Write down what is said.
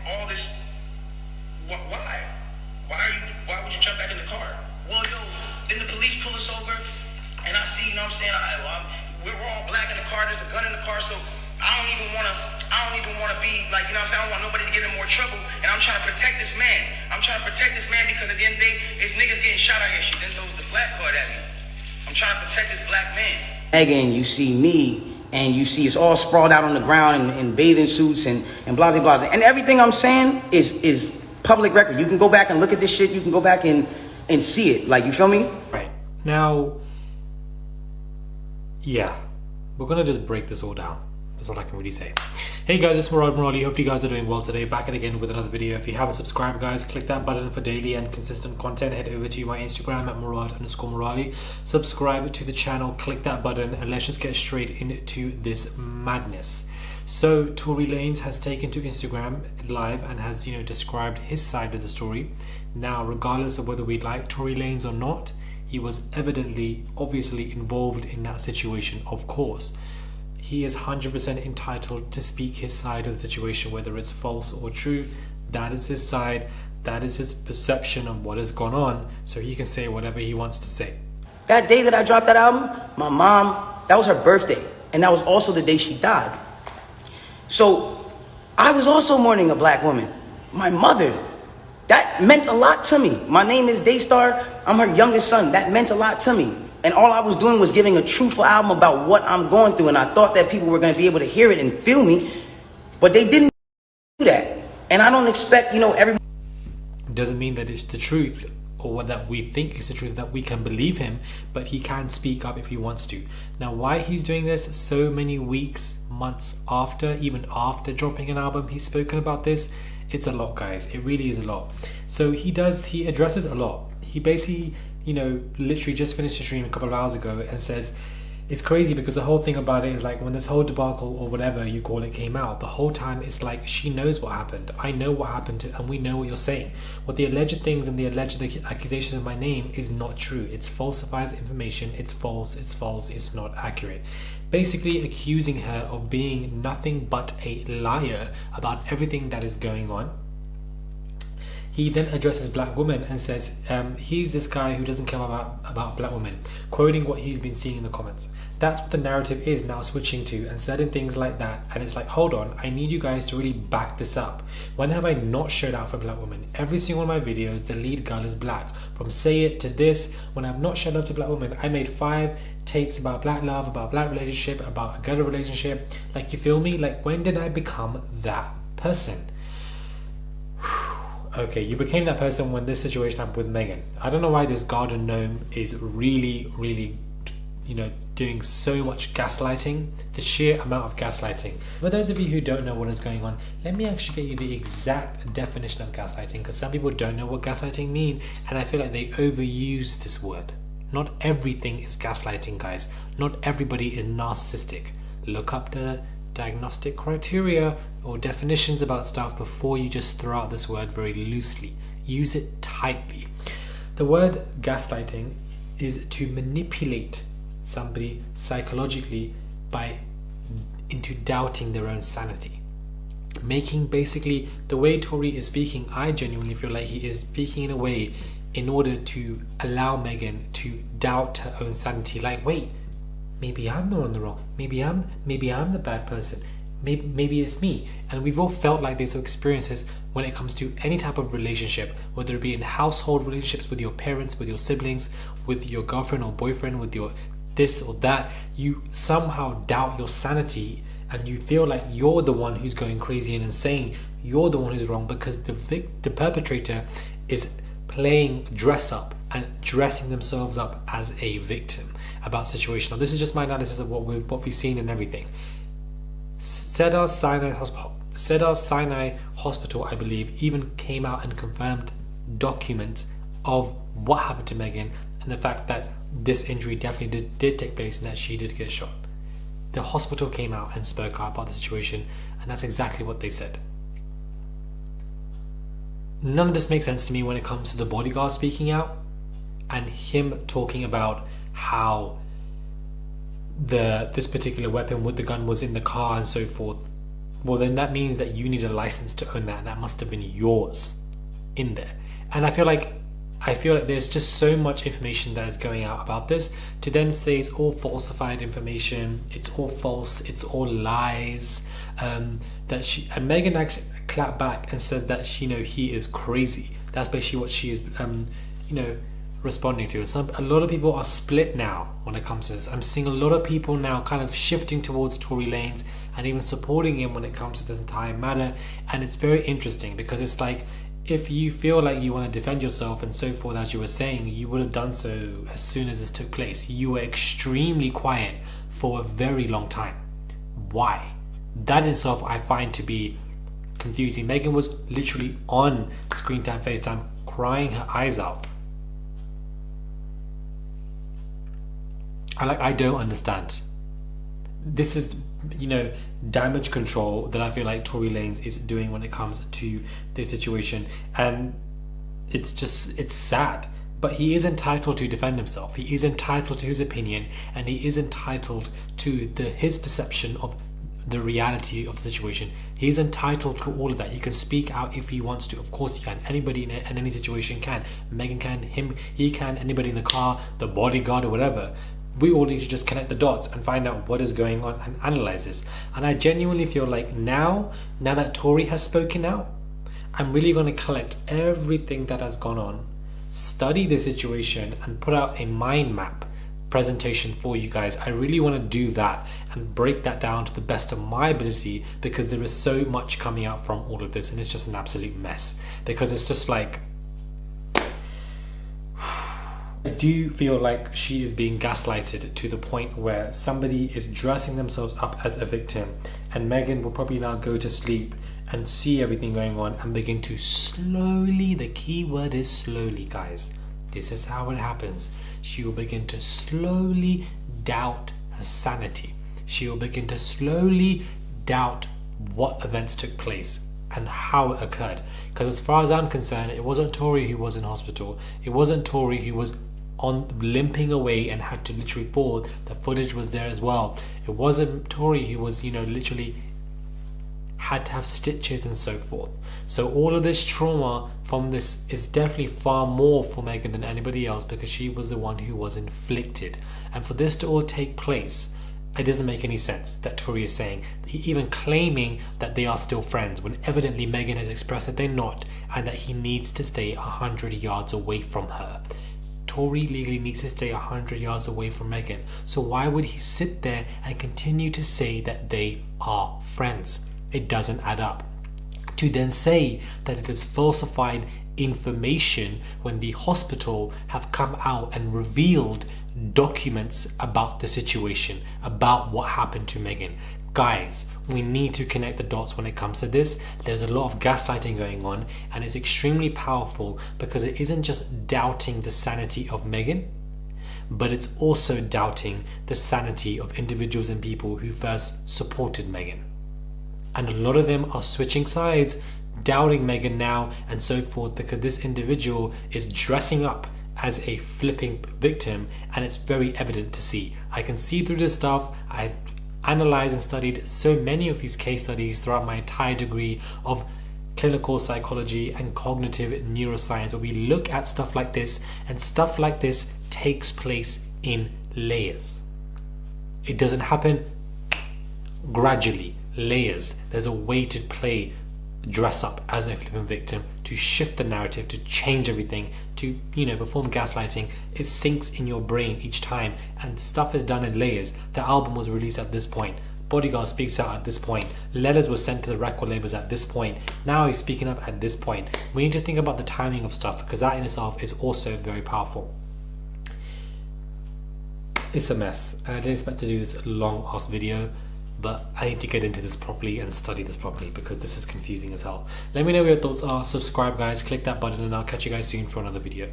all this. Why? Why would you jump back in the car? Well, yo, then the police pull us over, and I see, you know what I'm saying? We're all black in the car. There's a gun in the car, so I don't even want to be like, you know what I'm saying? I don't want nobody to get in more trouble, and I'm trying to protect this man. I'm trying to protect this man because at the end of the day, it's niggas getting shot out here. She then throws the black card at me. I'm trying to protect this black man. Megan, you see me, and you see us all sprawled out on the ground in bathing suits and blah, blah, blah. And everything I'm saying is public record. You can go back and look at this shit. You can go back and see it. Like, you feel me? Right. Now, yeah, we're going to just break this all down. That's all I can really say. Hey guys, it's Murad Murali. Hope you guys are doing well today. Back at again with another video. If you haven't subscribed, guys, click that button for daily and consistent content. Head over to my Instagram at Murad_Murali. Subscribe to the channel, click that button, and let's just get straight into this madness. So Tory Lanez has taken to Instagram live and has, described his side of the story. Now, regardless of whether we like Tory Lanez or not, he was obviously involved in that situation, of course. He is 100% entitled to speak his side of the situation, whether it's false or true. That is his side. That is his perception of what has gone on. So he can say whatever he wants to say. That day that I dropped that album, my mom, that was her birthday. And that was also the day she died. So I was also mourning a black woman. My mother. That meant a lot to me. My name is Daystar. I'm her youngest son. That meant a lot to me. And all I was doing was giving a truthful album about what I'm going through. And I thought that people were going to be able to hear it and feel me. But they didn't do that. And I don't expect, everybody. Doesn't mean that it's the truth or that we think is the truth, that we can believe him. But he can speak up if he wants to. Now, why he's doing this so many weeks, months after, even after dropping an album, he's spoken about this. It's a lot, guys. It really is a lot. So he addresses a lot. He basically, literally just finished a stream a couple of hours ago and says, it's crazy because the whole thing about it is like when this whole debacle or whatever you call it came out, the whole time it's like she knows what happened. I know what happened and we know what you're saying. What the alleged things and the alleged accusations of my name is not true. It's falsifies information. It's false. It's not accurate. Basically accusing her of being nothing but a liar about everything that is going on. He then addresses black women and says he's this guy who doesn't care about black women, quoting what he's been seeing in the comments. That's what the narrative is now switching to, and certain things like that. And it's like, hold on, I need you guys to really back this up. When have I not showed out for black women? Every single one of my videos, the lead girl is black. From Say It to this, when I've not showed up to black women, I made 5 tapes about black love, about black relationship, about a girl relationship. Like, you feel me? Like, when did I become that person? Okay, you became that person when this situation happened with Megan. I don't know why this garden gnome is really, doing so much gaslighting. The sheer amount of gaslighting. For those of you who don't know what is going on, let me actually get you the exact definition of gaslighting, because some people don't know what gaslighting means, and I feel like they overuse this word. Not everything is gaslighting, guys. Not everybody is narcissistic. Look up the diagnostic criteria or definitions about stuff before you just throw out this word very loosely. Use it tightly. The word gaslighting is to manipulate somebody psychologically into doubting their own sanity. Making basically the way Torey is speaking, I genuinely feel like he is speaking in a way in order to allow Megan to doubt her own sanity. Like, wait, maybe I'm the one in the wrong. Maybe I'm the bad person. Maybe it's me. And we've all felt like these experiences when it comes to any type of relationship, whether it be in household relationships with your parents, with your siblings, with your girlfriend or boyfriend, with your this or that. You somehow doubt your sanity and you feel like you're the one who's going crazy and insane. You're the one who's wrong because the perpetrator is playing dress up and dressing themselves up as a victim about situation. Now, this is just my analysis of what we've seen and everything. Cedar Sinai Hospital, I believe, even came out and confirmed documents of what happened to Megan and the fact that this injury definitely did take place and that she did get shot. The hospital came out and spoke out about the situation, and that's exactly what they said. None of this makes sense to me when it comes to the bodyguard speaking out and him talking about how this particular weapon with the gun was in the car and so forth. well then that means that you need a license to own that, and that must have been yours in there. And I feel like there's just so much information that is going out about this, to then say it's all falsified information, it's all false, it's all lies, that she, and Megan actually clapped back and says that he is crazy. That's basically what she is responding to. A lot of people are split now when it comes to this. I'm seeing a lot of people now kind of shifting towards Tory Lanez and even supporting him when it comes to this entire matter. And it's very interesting, because it's like, if you feel like you want to defend yourself and so forth, as you were saying, you would have done so as soon as this took place. You were extremely quiet for a very long time. Why? That in itself I find to be confusing. Megan was literally on screen time, FaceTime, crying her eyes out. I don't understand. This is, damage control that I feel like Tory Lanez is doing when it comes to this situation, and it's sad. But he is entitled to defend himself. He is entitled to his opinion, and he is entitled to his perception of the reality of the situation. He's entitled to all of that. He can speak out if he wants to. Of course he can. Anybody in any situation can. Megan can, he can, anybody in the car, the bodyguard or whatever. We all need to just connect the dots and find out what is going on and analyze this. And I genuinely feel like now that Torey has spoken out, I'm really going to collect everything that has gone on, study the situation, and put out a mind map presentation for you guys. I really want to do that and break that down to the best of my ability, because there is so much coming out from all of this, and it's just an absolute mess. Because it's just like, I do feel like she is being gaslighted to the point where somebody is dressing themselves up as a victim, and Megan will probably now go to sleep and see everything going on and begin to slowly, the key word is slowly, guys, this is how it happens, she will begin to slowly doubt her sanity. She will begin to slowly doubt what events took place and how it occurred. Because as far as I'm concerned, it wasn't Torey who was in hospital, it wasn't Torey who was limping away and had to literally fall. The footage was there as well. It wasn't Torey who was literally had to have stitches and so forth. So all of this trauma from this is definitely far more for Megan than anybody else, because she was the one who was inflicted. And for this to all take place, it doesn't make any sense that Torey is saying, even claiming that they are still friends, when evidently Megan has expressed that they're not, and that he needs to stay 100 yards away from her. Torey legally needs to stay 100 yards away from Megan. So why would he sit there and continue to say that they are friends? It doesn't add up. To then say that it is falsified information when the hospital have come out and revealed documents about the situation, about what happened to Megan. Guys, we need to connect the dots when it comes to this. There's a lot of gaslighting going on, and it's extremely powerful, because it isn't just doubting the sanity of Megan, but it's also doubting the sanity of individuals and people who first supported Megan. And a lot of them are switching sides, doubting Megan now and so forth, because this individual is dressing up as a flipping victim, and it's very evident to see. I can see through this stuff. I analyzed and studied so many of these case studies throughout my entire degree of clinical psychology and cognitive neuroscience, where we look at stuff like this, and stuff like this takes place in layers. It doesn't happen gradually. Layers. There's a way to dress up as a flipping victim, to shift the narrative, to change everything, to perform gaslighting. It sinks in your brain each time, and stuff is done in layers. The album was released at this point, Bodyguard speaks out at this point, letters were sent to the record labels at this point, now he's speaking up at this point. We need to think about the timing of stuff, because that in itself is also very powerful. It's a mess, and I didn't expect to do this long ass video, but I need to get into this properly and study this properly, because this is confusing as hell. Let me know what your thoughts are. Subscribe, guys, click that button, and I'll catch you guys soon for another video.